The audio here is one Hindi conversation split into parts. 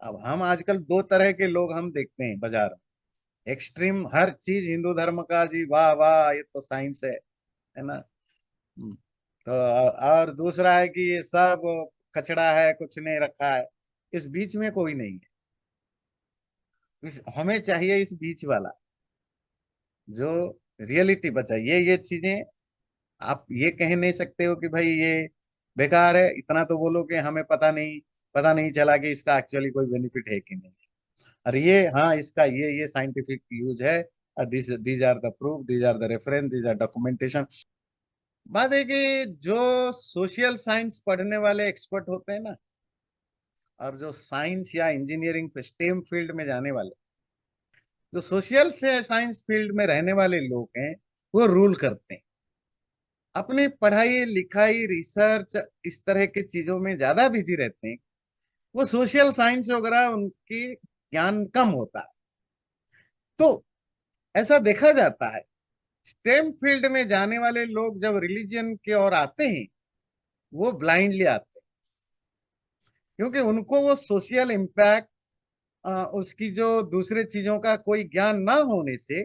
अब हम आजकल दो तरह के लोग हम देखते हैं बाजार में। एक्सट्रीम हर चीज हिंदू धर्म का जी, वाह वाह ये तो साइंस है ना। तो और दूसरा है कि ये सब कचड़ा है, कुछ नहीं रखा है। इस बीच में कोई नहीं है। हमें चाहिए इस बीच वाला जो रियलिटी बचा। ये चीजें आप ये कह नहीं सकते हो कि भाई ये बेकार है, इतना तो बोलो कि हमें पता नहीं चला कि इसका एक्चुअली कोई बेनिफिट है कि नहीं। और ये हाँ, इसका ये साइंटिफिक यूज है। This these are the proof, these are the reference, these are documentation. बात है कि जो सोशल साइंस पढ़ने वाले एक्सपर्ट होते हैं ना, और जो साइंस या इंजीनियरिंग स्टेम फील्ड में जाने वाले, जो सोशल से साइंस फील्ड में रहने वाले लोग हैं, वो रूल करते हैं। अपनी पढ़ाई लिखाई रिसर्च इस तरह की चीजों में ज्यादा बिजी रहते हैं। वो सोशल साइंस वगैरह उनकी ज्ञान कम होता है। तो ऐसा देखा जाता है, स्टेम फील्ड में जाने वाले लोग जब रिलीजन की ओर आते हैं, वो ब्लाइंडली आते हैं। क्योंकि उनको वो सोशल इम्पैक्ट, उसकी जो दूसरे चीजों का कोई ज्ञान ना होने से,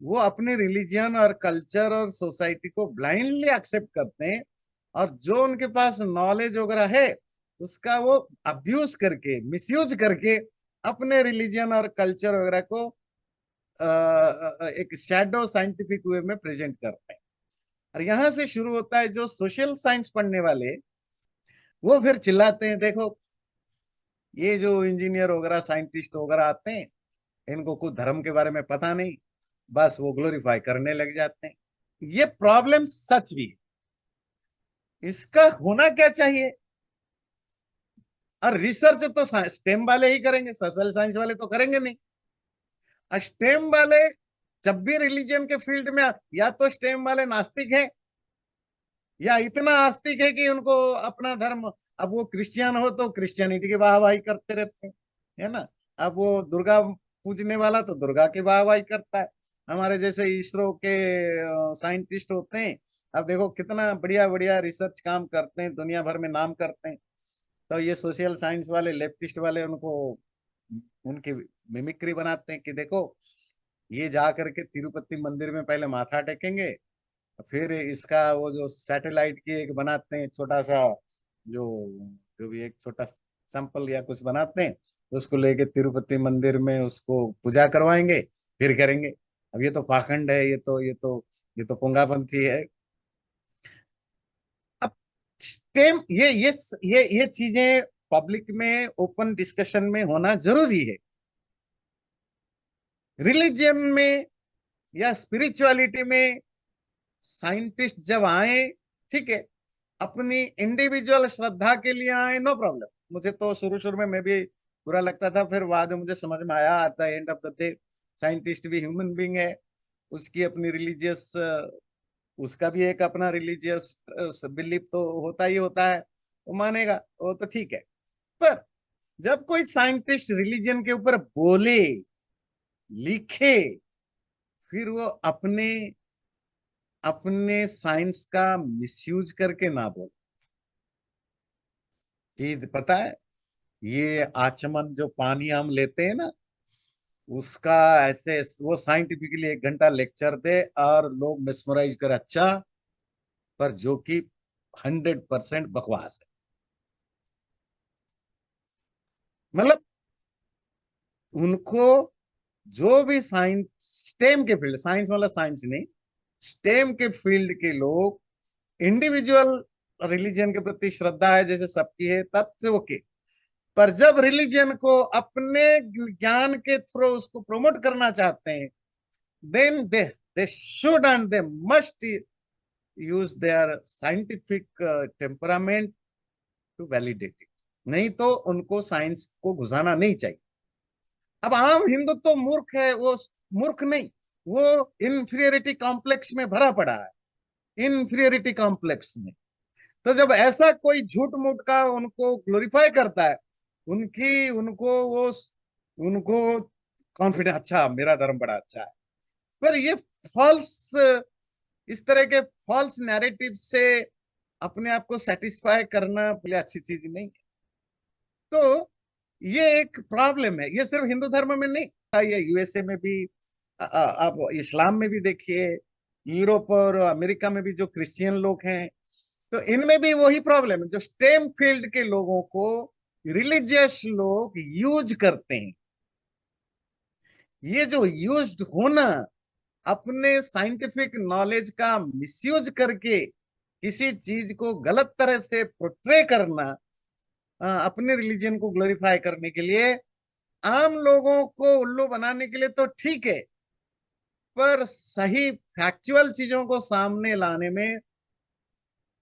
वो अपने रिलीजन और कल्चर और सोसाइटी को ब्लाइंडली एक्सेप्ट करते हैं। और जो उनके पास नॉलेज वगैरह है, उसका वो अब्यूज करके, मिसयूज करके अपने रिलीजन और कल्चर वगैरह को एक शैडो साइंटिफिक वे में प्रेजेंट करते हैं। और यहां से शुरू होता है, जो सोशल साइंस पढ़ने वाले वो फिर चिल्लाते हैं, देखो ये जो इंजीनियर वगैरह साइंटिस्ट वगैरह आते हैं, इनको कुछ धर्म के बारे में पता नहीं, बस वो ग्लोरीफाई करने लग जाते हैं। ये प्रॉब्लम सच भी है। इसका होना क्या चाहिए? और रिसर्च तो स्टेम वाले ही करेंगे, सोशल साइंस वाले तो करेंगे नहीं। स्टेम वाले जब भी रिलीजन के फील्ड में या तो स्टेम वाले नास्तिक है, या इतना आस्तिक है कि उनको अपना धर्म, अब वो क्रिश्चियन हो तो क्रिश्चियनिटी की वाहवाही करते रहते हैं, है ना। अब वो दुर्गा पूजने वाला तो दुर्गा की वाहवाही करता है। हमारे जैसे इसरो के साइंटिस्ट होते हैं, अब देखो कितना बढ़िया बढ़िया रिसर्च काम करते हैं, दुनिया भर में नाम करते हैं। तो ये सोशल साइंस वाले लेफ्टिस्ट वाले उनको, उनकी मिमिक्री बनाते हैं कि देखो ये जा करके तिरुपति मंदिर में पहले माथा टेकेंगे, फिर इसका वो जो सैटेलाइट की एक बनाते हैं छोटा सा, जो जो भी एक छोटा सैंपल या कुछ बनाते हैं, उसको लेके तिरुपति मंदिर में उसको पूजा करवाएंगे, फिर करेंगे। अब ये तो पाखंड है, ये तो पुंगापंथी है। अब स्टेम ये चीजें पब्लिक में ओपन डिस्कशन में होना जरूरी है। रिलीजन में या स्पिरिचुअलिटी में साइंटिस्ट जब आए, ठीक है, अपनी इंडिविजुअल श्रद्धा के लिए आए, नो प्रॉब्लम। मुझे तो शुरू शुरू में मैं भी बुरा लगता था, फिर बाद में मुझे समझ में आया, at the end of the day scientist भी ह्यूमन बीइंग है। उसकी अपनी रिलीजियस, उसका भी एक अपना रिलीजियस बिलीफ तो होता ही होता है, वो मानेगा, वो तो ठीक है। पर जब कोई साइंटिस्ट रिलीजन के ऊपर बोले, लिखे, फिर वो अपने अपने साइंस का मिसयूज करके ना बोले। कि पता है, ये आचमन जो पानी हम लेते हैं ना, उसका ऐसे वो साइंटिफिकली 1 घंटा लेक्चर दे और लोग मेस्मराइज कर, अच्छा, पर जो कि 100% बकवास है। मतलब उनको, जो भी साइंस स्टेम के फील्ड, साइंस वाला साइंस नहीं, स्टेम के फील्ड के लोग, इंडिविजुअल रिलीजन के प्रति श्रद्धा है जैसे सबकी है, तब से ओके। पर जब रिलीजन को अपने ज्ञान के थ्रू उसको प्रमोट करना चाहते हैं, then they should and they must use their scientific temperament to validate it. नहीं तो उनको साइंस को घुसाना नहीं चाहिए। अब आम हिंदू तो मूर्ख है, वो मूर्ख नहीं, वो इन्फीरियरिटी कॉम्प्लेक्स में भरा पड़ा है, इन्फीरियरिटी कॉम्प्लेक्स में। तो जब ऐसा कोई झूठ मूठ का उनको ग्लोरीफाई करता है, उनकी उनको वो उनको कॉन्फिडेंस, अच्छा मेरा धर्म बड़ा अच्छा है। पर ये फॉल्स, इस तरह के फॉल्स नैरेटिव से अपने आप को सेटिस्फाई करना पहले अच्छी चीज नहीं है। तो ये एक प्रॉब्लम है। ये सिर्फ हिंदू धर्म में नहीं था, ये यूएसए में भी, आप इस्लाम में भी देखिए, यूरोप और अमेरिका में भी जो क्रिश्चियन लोग हैं, तो इनमें भी वही प्रॉब्लम है। जो स्टेम फील्ड के लोगों को रिलीजियस लोग यूज करते हैं। ये जो यूज्ड होना, अपने साइंटिफिक नॉलेज का मिसयूज करके किसी चीज को गलत तरह से पोर्ट्रे करना, अपने रिलीजन को ग्लोरीफाई करने के लिए, आम लोगों को उल्लू बनाने के लिए तो ठीक है, पर सही फैक्चुअल चीजों को सामने लाने में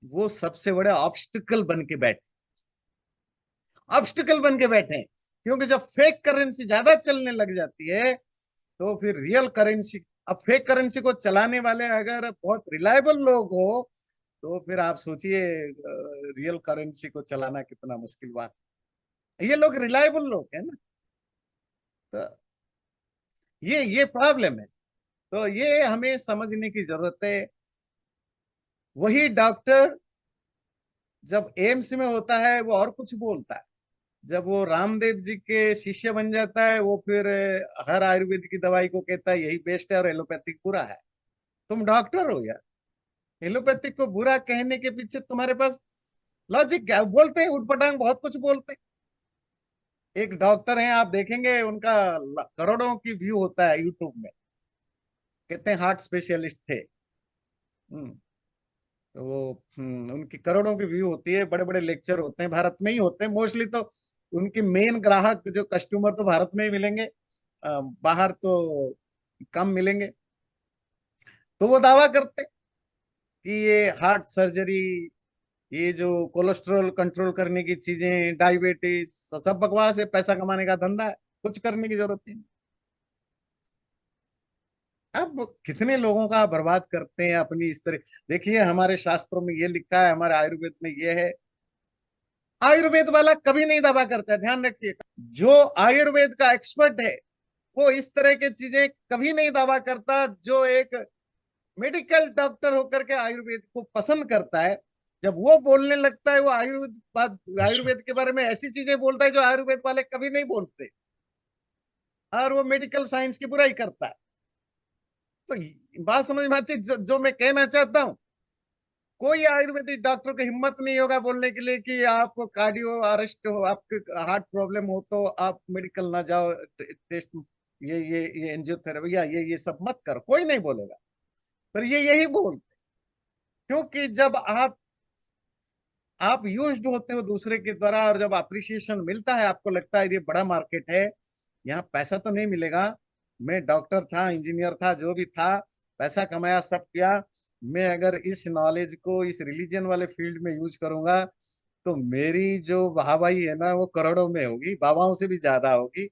वो सबसे बड़े ऑब्स्टिकल बन के बैठे, ऑब्स्टिकल बन के बैठे हैं। क्योंकि जब फेक करेंसी ज्यादा चलने लग जाती है, तो फिर रियल करेंसी, अब फेक करेंसी को चलाने वाले अगर बहुत रिलायबल लोग हो, तो फिर आप सोचिए रियल करेंसी को चलाना कितना मुश्किल बात है। ये लोग रिलायबल लोग है ना। तो ये प्रॉब्लम है। तो ये हमें समझने की जरूरत है। वही डॉक्टर जब एम्स में होता है वो और कुछ बोलता है, जब वो रामदेव जी के शिष्य बन जाता है वो फिर हर आयुर्वेद की दवाई को कहता है यही बेस्ट है और एलोपैथिक बुरा है। तुम डॉक्टर हो यार, एलोपैथिक को बुरा कहने के पीछे तुम्हारे पास लॉजिक क्या? बोलते हैं उठपटांग बहुत कुछ बोलते हैं। एक डॉक्टर हैं, आप देखेंगे उनका करोड़ों की व्यू होता है यूट्यूब में, कहते हैं हार्ट स्पेशलिस्ट थे। हम्म, तो वो उनकी करोड़ों की व्यू होती है, बड़े बड़े लेक्चर होते हैं, भारत में ही होते हैं मोस्टली। तो उनके मेन ग्राहक जो कस्टमर तो भारत में ही मिलेंगे, बाहर तो कम मिलेंगे। तो वो दावा करते हैं कि ये हार्ट सर्जरी, ये जो कोलेस्ट्रॉल कंट्रोल करने की चीजें, डायबिटीज, सब बकवास है, पैसा कमाने का धंधा है, कुछ करने की जरूरत नहीं। अब कितने लोगों का बर्बाद करते हैं अपनी इस तरह। देखिए हमारे शास्त्रों में ये लिखा है, हमारे आयुर्वेद में ये है। आयुर्वेद वाला कभी नहीं दावा करता है, ध्यान रखिए। जो आयुर्वेद का एक्सपर्ट है वो इस तरह की चीजें कभी नहीं दावा करता। जो एक मेडिकल डॉक्टर होकर के आयुर्वेद को पसंद करता है, जब वो बोलने लगता है, वो आयुर्वेद के बारे में ऐसी चीजें बोलता है जो आयुर्वेद वाले कभी नहीं बोलते, और वो मेडिकल साइंस की बुराई करता है। तो बात समझ में आती है? जो मैं कहना चाहता हूँ, कोई आयुर्वेदिक डॉक्टर को हिम्मत नहीं होगा बोलने के लिए कि आपको कार्डियो अरेस्ट हो, आपके हार्ट प्रॉब्लम हो तो आप मेडिकल ना जाओ, टेस्ट, ये एंजियोथेरेपी या ये सब मत करो, कोई नहीं बोलेगा। पर ये यही बोलते, क्योंकि जब आप यूज्ड होते हो दूसरे के द्वारा, और जब अप्रिसिएशन मिलता है, आपको लगता है ये बड़ा मार्केट है, यहाँ पैसा तो नहीं मिलेगा। मैं डॉक्टर था, इंजीनियर था, जो भी था, पैसा कमाया, सब किया। मैं अगर इस नॉलेज को इस रिलीजन वाले फील्ड में यूज करूंगा, तो मेरी जो वाहवाही है ना वो करोड़ों में होगी, बाबाओं से भी ज्यादा होगी।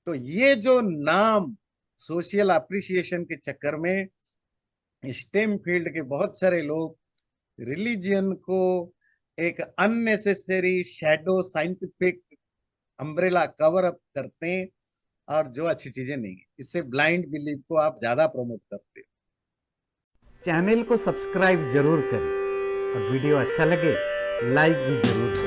तो ये जो नाम, सोशल अप्रिसिएशन के चक्कर में स्टेम फील्ड के बहुत सारे लोग रिलीजियन को एक unnecessary shadow scientific umbrella cover up करते हैं, और जो अच्छी चीजें नहीं है, इससे ब्लाइंड बिलीफ को आप ज्यादा प्रमोट करते हो। चैनल को सब्सक्राइब जरूर करें और वीडियो अच्छा लगे लाइक भी जरूर करें।